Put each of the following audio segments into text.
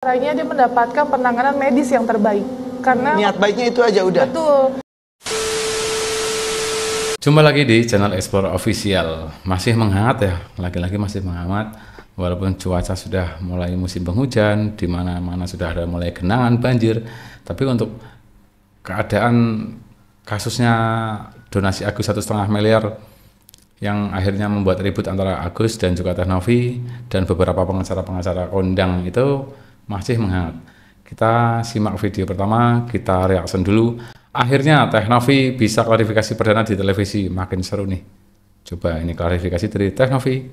Caranya dia mendapatkan penanganan medis yang terbaik. Karena niat baiknya itu aja udah. Betul. Jumpa lagi di channel Explore Official. Masih menghangat ya, lagi-lagi masih menghangat. Walaupun cuaca sudah mulai musim penghujan, di mana-mana sudah ada mulai genangan banjir, tapi untuk keadaan kasusnya donasi Agus 1,5 miliar yang akhirnya membuat ribut antara Agus dan juga Teh Novi dan beberapa pengacara-pengacara kondang itu masih menghangat. Kita simak video pertama, kita reaction dulu. Akhirnya Teh Novi bisa klarifikasi perdana di televisi, makin seru nih. Coba ini klarifikasi dari Teh Novi,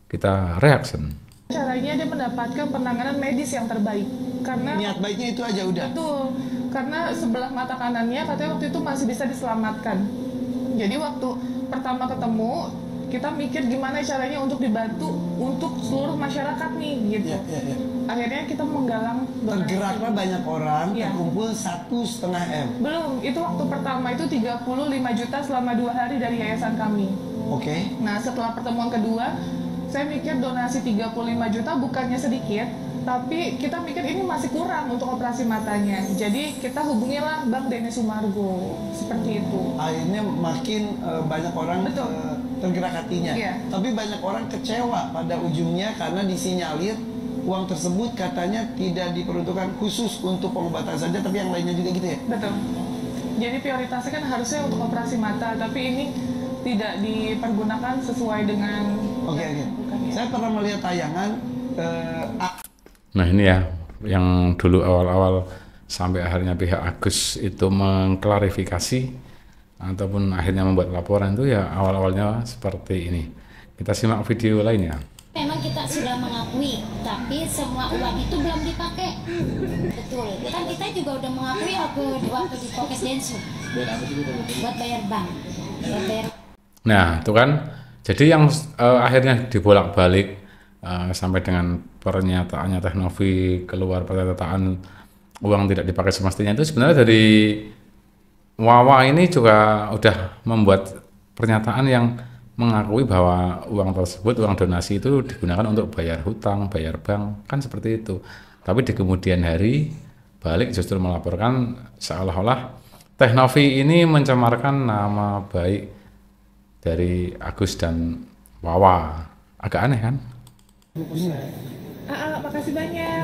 kita reaction. Caranya dia mendapatkan penanganan medis yang terbaik. Karena niat baiknya itu aja udah. Betul. Karena sebelah mata kanannya katanya waktu itu masih bisa diselamatkan. Jadi waktu pertama ketemu, kita mikir gimana caranya untuk dibantu untuk seluruh masyarakat nih gitu. Ya. Akhirnya kita menggalang Tergeraklah banyak orang, ya. terkumpul 1,5 M. Belum, itu waktu pertama itu 35 juta selama 2 hari dari yayasan kami. Oke. Nah setelah pertemuan kedua, saya mikir donasi 35 juta bukannya sedikit, tapi kita mikir ini masih kurang untuk operasi matanya. Jadi kita hubungilah Bang Denny Sumargo, seperti itu. Akhirnya makin banyak orang tergerak hatinya. Iya. Tapi banyak orang kecewa pada ujungnya karena disinyalir uang tersebut katanya tidak diperuntukkan khusus untuk pengobatan saja, tapi yang lainnya juga gitu ya? Betul. Jadi prioritasnya kan harusnya untuk operasi mata, tapi ini tidak dipergunakan sesuai dengan... Oke. Saya pernah melihat tayangan Nah ini ya, yang dulu awal-awal sampai akhirnya pihak Agus itu mengklarifikasi ataupun akhirnya membuat laporan itu ya awal-awalnya seperti ini. Kita simak video lainnya. Memang kita sudah mengakui, tapi semua uang itu belum dipakai. Betul. Kan kita juga udah mengakui waktu di Pokes Densu. Buat bayar bank. Buat bayar. Nah itu kan, jadi yang akhirnya dibolak-balik sampai dengan pernyataannya Teh Novi keluar pernyataan uang tidak dipakai semestinya itu sebenarnya dari Wawa ini juga udah membuat pernyataan yang mengakui bahwa uang tersebut, uang donasi itu digunakan untuk bayar hutang, bayar bank, kan seperti itu. Tapi di kemudian hari balik justru melaporkan seolah-olah Teh Novi ini mencemarkan nama baik dari Agus dan Wawa. Agak aneh kan? Makasih banyak.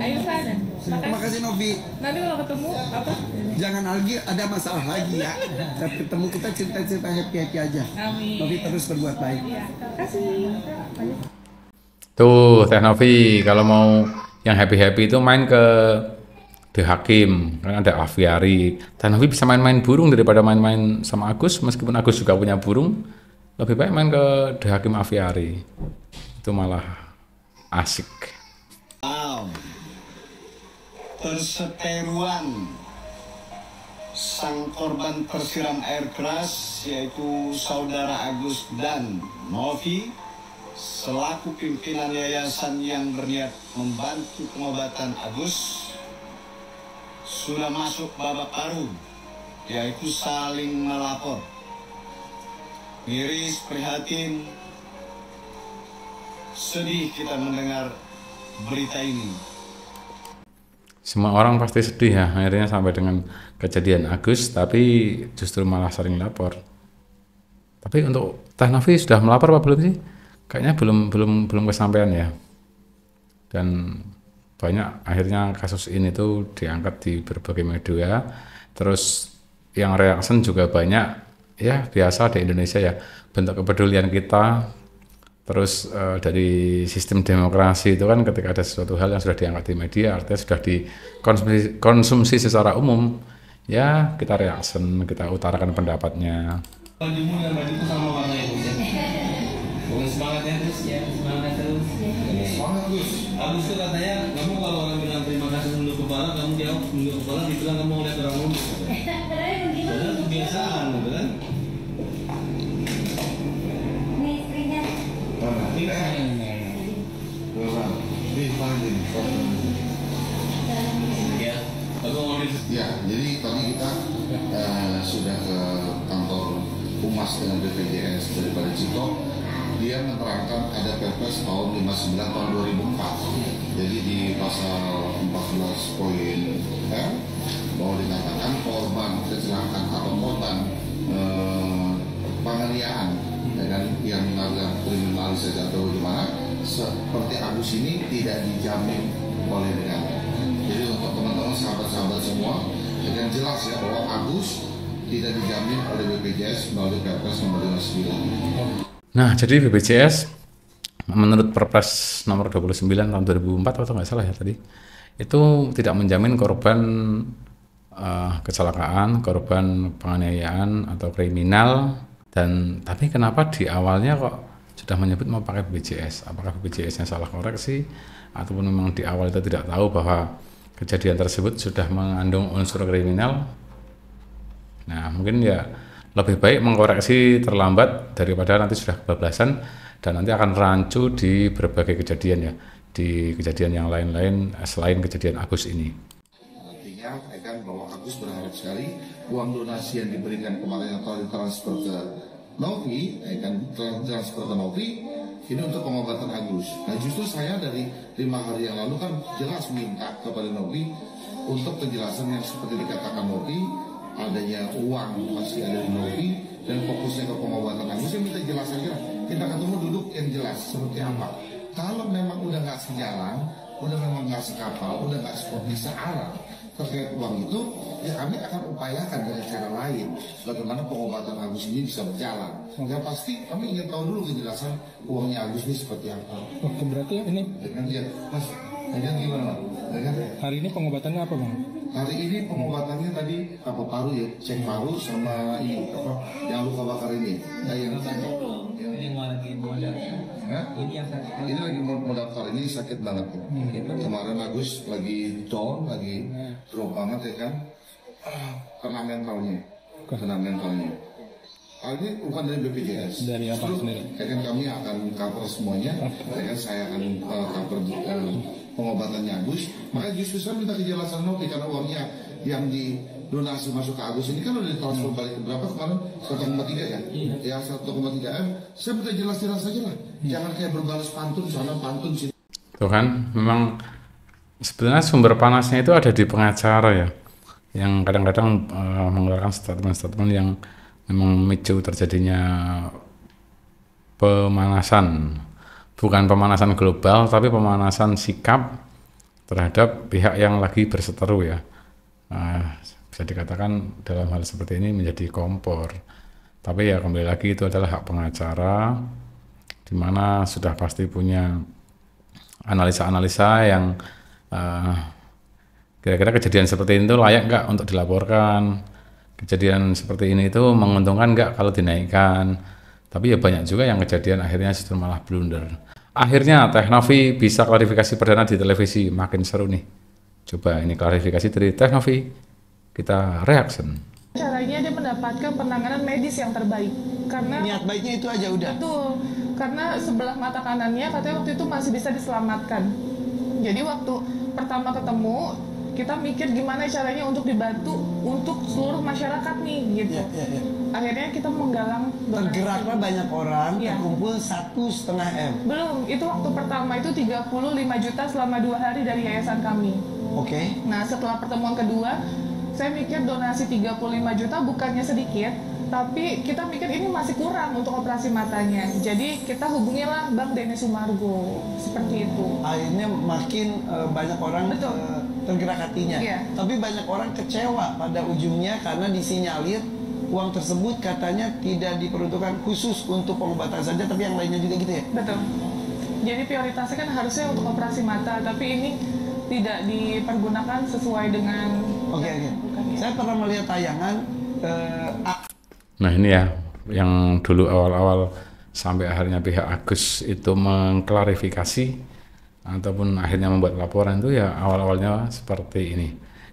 Ayo sana. Makasih Novi. Nanti kalau ketemu apa? Jangan lagi ada masalah lagi ya. Tapi ketemu kita cerita-cerita happy aja. Amin. Novi terus berbuat baik. Ya, kasih. Tuh Teh Novi kalau mau yang happy-happy itu main ke The Hakim, kan ada aviari. Teh Novi bisa main-main burung daripada main-main sama Agus, meskipun Agus juga punya burung. Lebih baik main ke The Hakim aviari, itu malah asik. Wow. Perseteruan sang korban tersiram air keras yaitu saudara Agus dan Novi selaku pimpinan yayasan yang berniat membantu pengobatan Agus sudah masuk babak baru, yaitu saling melapor. Miris, prihatin, sedih kita mendengar berita ini. Semua orang pasti sedih ya akhirnya sampai dengan kejadian Agus, tapi justru malah sering lapor. Tapi untuk Teh Novi sudah melapor apa belum sih? Kayaknya belum kesampaian ya. Dan banyak akhirnya kasus ini tuh diangkat di berbagai media. Terus yang reaction juga banyak. Ya biasa di Indonesia ya, bentuk kepedulian kita. Terus dari sistem demokrasi itu kan ketika ada sesuatu hal yang sudah diangkat di media, artinya sudah dikonsumsi secara umum, ya kita reaction, kita utarakan pendapatnya. Bajumu dan bajuku sama warna ya, semangat ya terus ya, semangat terus. Semangat Gus. Agus tuh katanya, kamu kalau orang bilang terima kasih nunduk kepala, kamu jawab nunduk kepala, dibilang kamu mau lihat orang nunduk. Padahal kebiasaan, gitu kan? Ya, jadi tadi kita sudah ke kantor Humas dengan BPJS daripada Cito. Dia menerangkan ada Perpres tahun 59 tahun 2004 pasal 14 poin F bahwa dikatakan korban kecelakaan atau korban penganiayaan ya kan, yang melanggar kriminalisasi atau gimana seperti Agus ini tidak dijamin oleh negara. Jadi untuk teman-teman sahabat-sahabat semua, dengan jelas ya bahwa Agus tidak dijamin oleh BPJS melalui Perpres nomor 59. Nah, jadi BPJS menurut Perpres nomor 29 tahun 2004 atau nggak salah ya tadi, itu tidak menjamin korban kecelakaan, korban penganiayaan atau kriminal. Dan tapi kenapa di awalnya kok sudah menyebut mau pakai BPJS? Apakah BPJS-nya salah koreksi ataupun memang di awal itu tidak tahu bahwa kejadian tersebut sudah mengandung unsur kriminal? Nah, mungkin ya lebih baik mengkoreksi terlambat daripada nanti sudah kebablasan dan nanti akan rancu di berbagai kejadian ya, di kejadian yang lain-lain selain kejadian Agus ini. Artinya kan bahwa Agus berharap sekali uang donasi yang diberikan kemarin yang telah ditransfer ke Novi, kan transfer ke Novi ini untuk pengobatan Agus. Nah justru saya dari 5 hari yang lalu kan jelas minta kepada Novi untuk penjelasan yang seperti dikatakan Novi, adanya uang masih ada di Novi dan fokusnya ke pengobatan Agus. Saya minta jelas aja, kita ketemu duduk yang jelas seperti apa. Kalau memang udah nggak sejalan, udah memang nggak sekapal, udah nggak searah terkait uang itu, ya kami akan upayakan dengan cara lain bagaimana pengobatan Agus ini bisa berjalan. Yang pasti kami ingin tahu dulu kejelasan uangnya Agus ini seperti apa. Oke, berarti ini Dengan dia, Mas, dengan gimana? Dengan hari ini pengobatannya apa, Bang? hari ini pengobatannya tadi apa paru ya, cek paru sama ini apa yang luka bakar ini. Nah, yang lagi modal. Ini yang sakit. Ini lagi mau daftar, ini sakit banget. Kemarin Agus lagi down, lagi drop banget ya kan. Kena mentalnya. Ini bukan dari BPJS. Dari apa sendiri? Ya kan kami akan cover semuanya. Ya kan saya akan cover pengobatannya Agus. Makanya justru saya minta kejelasan Novi karena uangnya yang di donasi masuk ke Agus ini kan udah ditransfer balik ke berapa kemarin 1,3 ya? Ya 1,3 M. Saya minta jelas-jelas aja lah. Jangan kayak berbalas pantun sana pantun sini. Tuh kan, memang sebenarnya sumber panasnya itu ada di pengacara ya, yang kadang-kadang mengeluarkan statement-statement yang memang memicu terjadinya pemanasan, bukan pemanasan global tapi pemanasan sikap terhadap pihak yang lagi berseteru ya. Bisa dikatakan dalam hal seperti ini menjadi kompor. Tapi ya kembali lagi itu adalah hak pengacara, di mana sudah pasti punya analisa-analisa yang kira-kira kejadian seperti itu layak nggak untuk dilaporkan, kejadian seperti ini itu menguntungkan nggak kalau dinaikkan. Tapi ya banyak juga yang kejadian akhirnya justru malah blunder. Akhirnya Teh Novi bisa klarifikasi perdana di televisi, makin seru nih. Coba ini klarifikasi dari Teh Novi, kita reaction. Caranya dia mendapatkan penanganan medis yang terbaik karena Niat baiknya itu aja udah. betul, karena sebelah mata kanannya katanya waktu itu masih bisa diselamatkan. Jadi waktu pertama ketemu kita mikir gimana caranya untuk dibantu untuk seluruh masyarakat nih gitu. Ya. Akhirnya kita menggalang Tergeraklah banyak orang, Iya. terkumpul 1,5 M. belum, itu waktu pertama itu 35 juta selama 2 hari dari yayasan kami. Oke. Nah setelah pertemuan kedua, saya mikir donasi 35 juta bukannya sedikit, tapi kita mikir ini masih kurang untuk operasi matanya. Jadi kita hubungilah Bang Denny Sumargo, seperti itu. Akhirnya makin banyak orang Betul. tergerak hatinya. Iya. Tapi banyak orang kecewa pada ujungnya karena disinyalir uang tersebut katanya tidak diperuntukkan khusus untuk pengobatan saja, tapi yang lainnya juga gitu ya. Betul. Jadi prioritasnya kan harusnya untuk operasi mata, tapi ini tidak dipergunakan sesuai dengan. Oke. Saya pernah melihat tayangan Nah ini ya, yang dulu awal-awal sampai akhirnya pihak Agus itu mengklarifikasi ataupun akhirnya membuat laporan itu ya awal-awalnya seperti ini.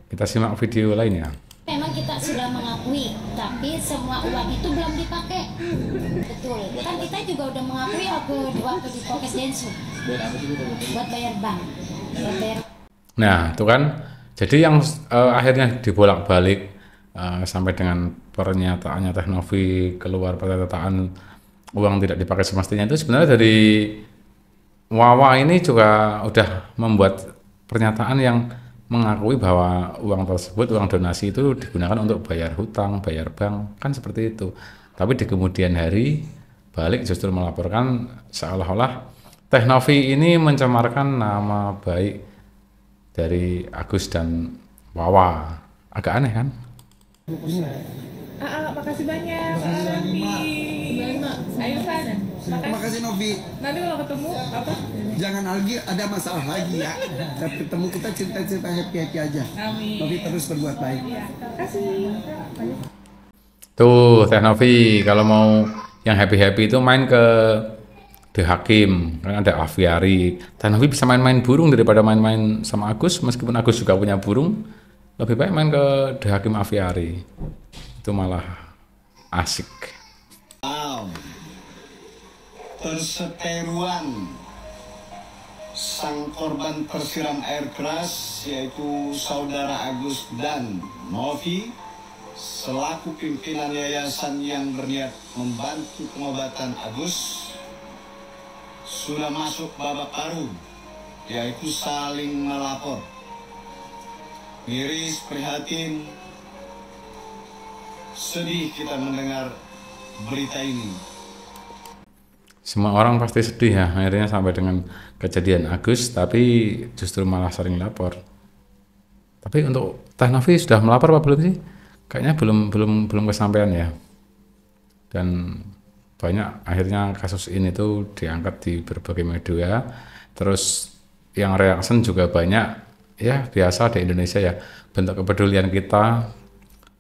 Kita simak video lainnya. Memang kita sudah mengakui, tapi semua uang itu belum dipakai. Betul. Kan kita juga udah mengakui waktu di Pokes Densu. Buat bayar bank. Buat bayar. Nah itu kan, jadi yang akhirnya dibolak-balik sampai dengan pernyataannya Teh Novi keluar pernyataan uang tidak dipakai semestinya itu sebenarnya dari Wawa ini juga udah membuat pernyataan yang mengakui bahwa uang tersebut, uang donasi itu digunakan untuk bayar hutang, bayar bank, kan seperti itu. Tapi di kemudian hari balik justru melaporkan seolah-olah Teh Novi ini mencemarkan nama baik dari Agus dan Wawa. Agak aneh kan? Makasih banyak. Ayo San. Terima kasih Novi. Nanti kalau ketemu apa? Jangan lagi ada masalah lagi ya. Ketemu kita cerita-cerita happy aja. Amin. Novi terus berbuat baik. Iya. Terima kasih. Tuh Teh Novi kalau mau yang happy-happy itu main ke The Hakim, kan ada aviari. Teh Novi bisa main-main burung daripada main-main sama Agus, meskipun Agus juga punya burung. Lebih baik main ke The Hakim aviari. Itu malah asik. Wow. Perseteruan sang korban tersiram air keras yaitu saudara Agus dan Novi selaku pimpinan yayasan yang berniat membantu pengobatan Agus sudah masuk babak baru yaitu saling melapor. Miris, prihatin, sedih kita mendengar berita ini. Semua orang pasti sedih ya akhirnya sampai dengan kejadian Agus, tapi justru malah sering lapor. Tapi untuk Teh Novi sudah melapor apa belum sih? Kayaknya belum kesampaian ya. Dan banyak akhirnya kasus ini tuh diangkat di berbagai media. Terus yang reaction juga banyak. Ya biasa di Indonesia ya, bentuk kepedulian kita.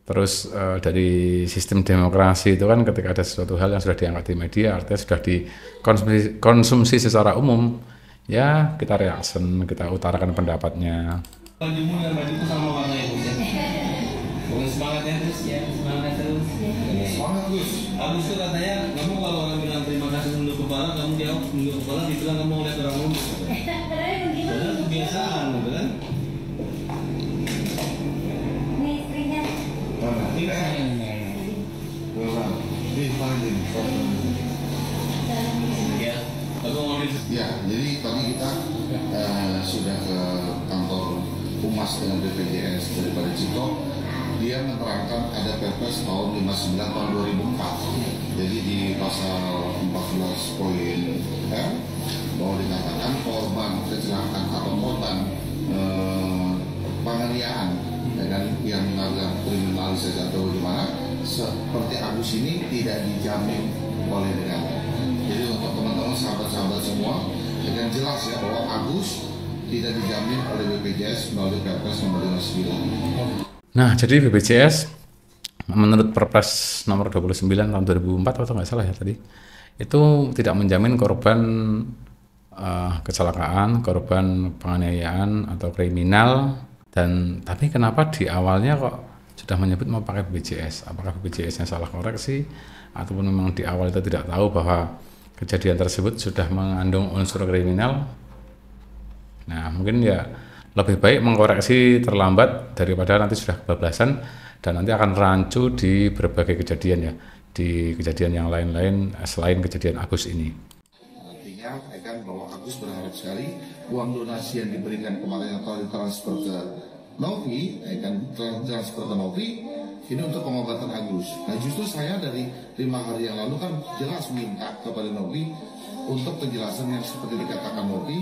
Terus dari sistem demokrasi itu kan ketika ada sesuatu hal yang sudah diangkat di media, artinya sudah dikonsumsi secara umum, ya kita reaction, kita utarakan pendapatnya. Bajumu dan baju itu sama warna ya, Gus ya? Pokoknya semangat ya, Gus ya, semangat terus. Semangat Gus. Abis itu katanya, kamu kalau orang bilang terima kasih nunduk kepala, kamu jawab nunduk kepala, dibilang kamu lihat orang nunduk. Padahal kebiasaan, gitu kan? Ya, jadi tadi kita sudah ke kantor Humas dengan BPJS daripada Cito. Dia menerangkan ada Perpres tahun 59 tahun 2004. Jadi di pasal 14 poin R bahwa dikatakan korban kecelakaan atau korban penganiayaan yang mengalami kriminalisasi atau bagaimana seperti Agus ini tidak dijamin oleh negara. Jadi untuk teman-teman sahabat-sahabat semua dengan jelas ya bahwa Agus tidak dijamin oleh BPJS melalui Perpres nomor 59. Nah, jadi BPJS menurut Perpres nomor 29 tahun 2004 atau nggak salah ya tadi, itu tidak menjamin korban kecelakaan, korban penganiayaan atau kriminal. Dan tapi kenapa di awalnya kok sudah menyebut mau pakai BPJS? Apakah BPJS-nya salah koreksi ataupun memang di awal itu tidak tahu bahwa kejadian tersebut sudah mengandung unsur kriminal? Nah, mungkin ya lebih baik mengkoreksi terlambat daripada nanti sudah kebablasan dan nanti akan rancu di berbagai kejadian ya, di kejadian yang lain-lain selain kejadian Agus ini. Artinya kan bahwa Agus berharap sekali uang donasi yang diberikan kemarin yang telah ditransfer ke Novi, transfer ke Novi ini untuk pengobatan Agus. Nah justru saya dari 5 hari yang lalu kan jelas minta kepada Novi untuk penjelasan yang seperti dikatakan Novi,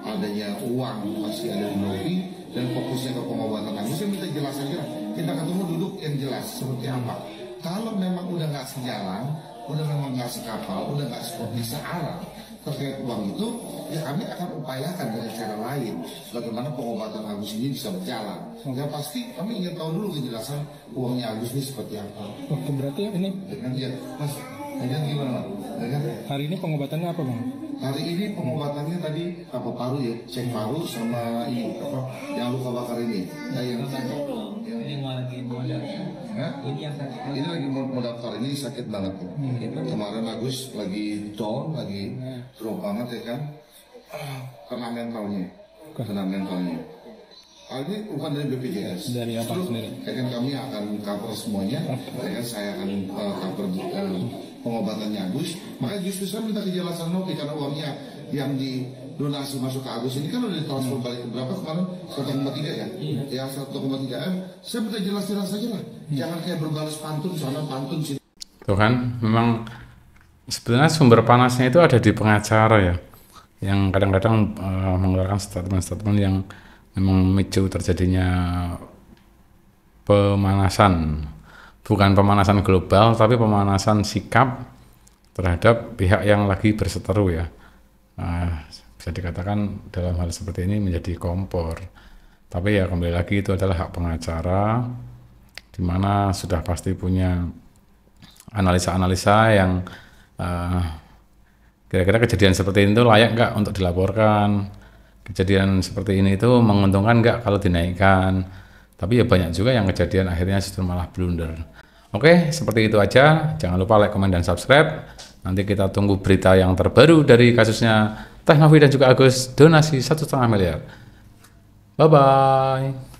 adanya uang masih ada di Novi dan fokusnya ke pengobatan Agus. Saya minta jelas saja, kita ketemu duduk yang jelas seperti apa. Kalau memang udah nggak sejalan, udah memang nggak sekapal, udah nggak searah terkait uang itu, ya kami akan upayakan dengan cara lain bagaimana pengobatan Agus ini bisa berjalan. Yang pasti kami ingin tahu dulu kejelasan uangnya Agus ini seperti apa. Oh, berarti ini Dengan ya, Mas, dengan gimana? Dengan hari ini pengobatannya apa bang? hari ini pengobatannya tadi apa paru ya, cek paru sama ini apa yang luka bakar ini. Nah, yang ini lagi mau daftar, ini sakit banget tuh. Kemarin Agus lagi down, lagi drop banget ya kan, kena mentalnya. Ini bukan dari BPJS. Dari apa sendiri? Kan kami akan cover semuanya. Kan saya akan cover pengobatan Agus. Makanya justru saya minta kejelasan Novi karena uangnya yang donasi masuk ke Agus ini kan udah ditransfer balik berapa kemarin 1,3 kan? Ya 1,3 M. Saya minta jelas-jelas aja lah. Jangan kayak berbalas pantun sana pantun sini. Tuh kan, memang sebenarnya sumber panasnya itu ada di pengacara ya, yang kadang-kadang mengeluarkan statement-statement yang memang memicu terjadinya pemanasan, bukan pemanasan global tapi pemanasan sikap terhadap pihak yang lagi berseteru ya. Bisa dikatakan dalam hal seperti ini menjadi kompor, tapi ya kembali lagi itu adalah hak pengacara, di mana sudah pasti punya analisa-analisa yang kira-kira kejadian seperti itu layak nggak untuk dilaporkan, kejadian seperti ini itu menguntungkan nggak kalau dinaikkan. Tapi ya banyak juga yang kejadian akhirnya justru malah blunder. Oke, seperti itu aja. Jangan lupa like, komen, dan subscribe. Nanti kita tunggu berita yang terbaru dari kasusnya Teh Novi dan juga Agus donasi 1,5 miliar. Bye-bye.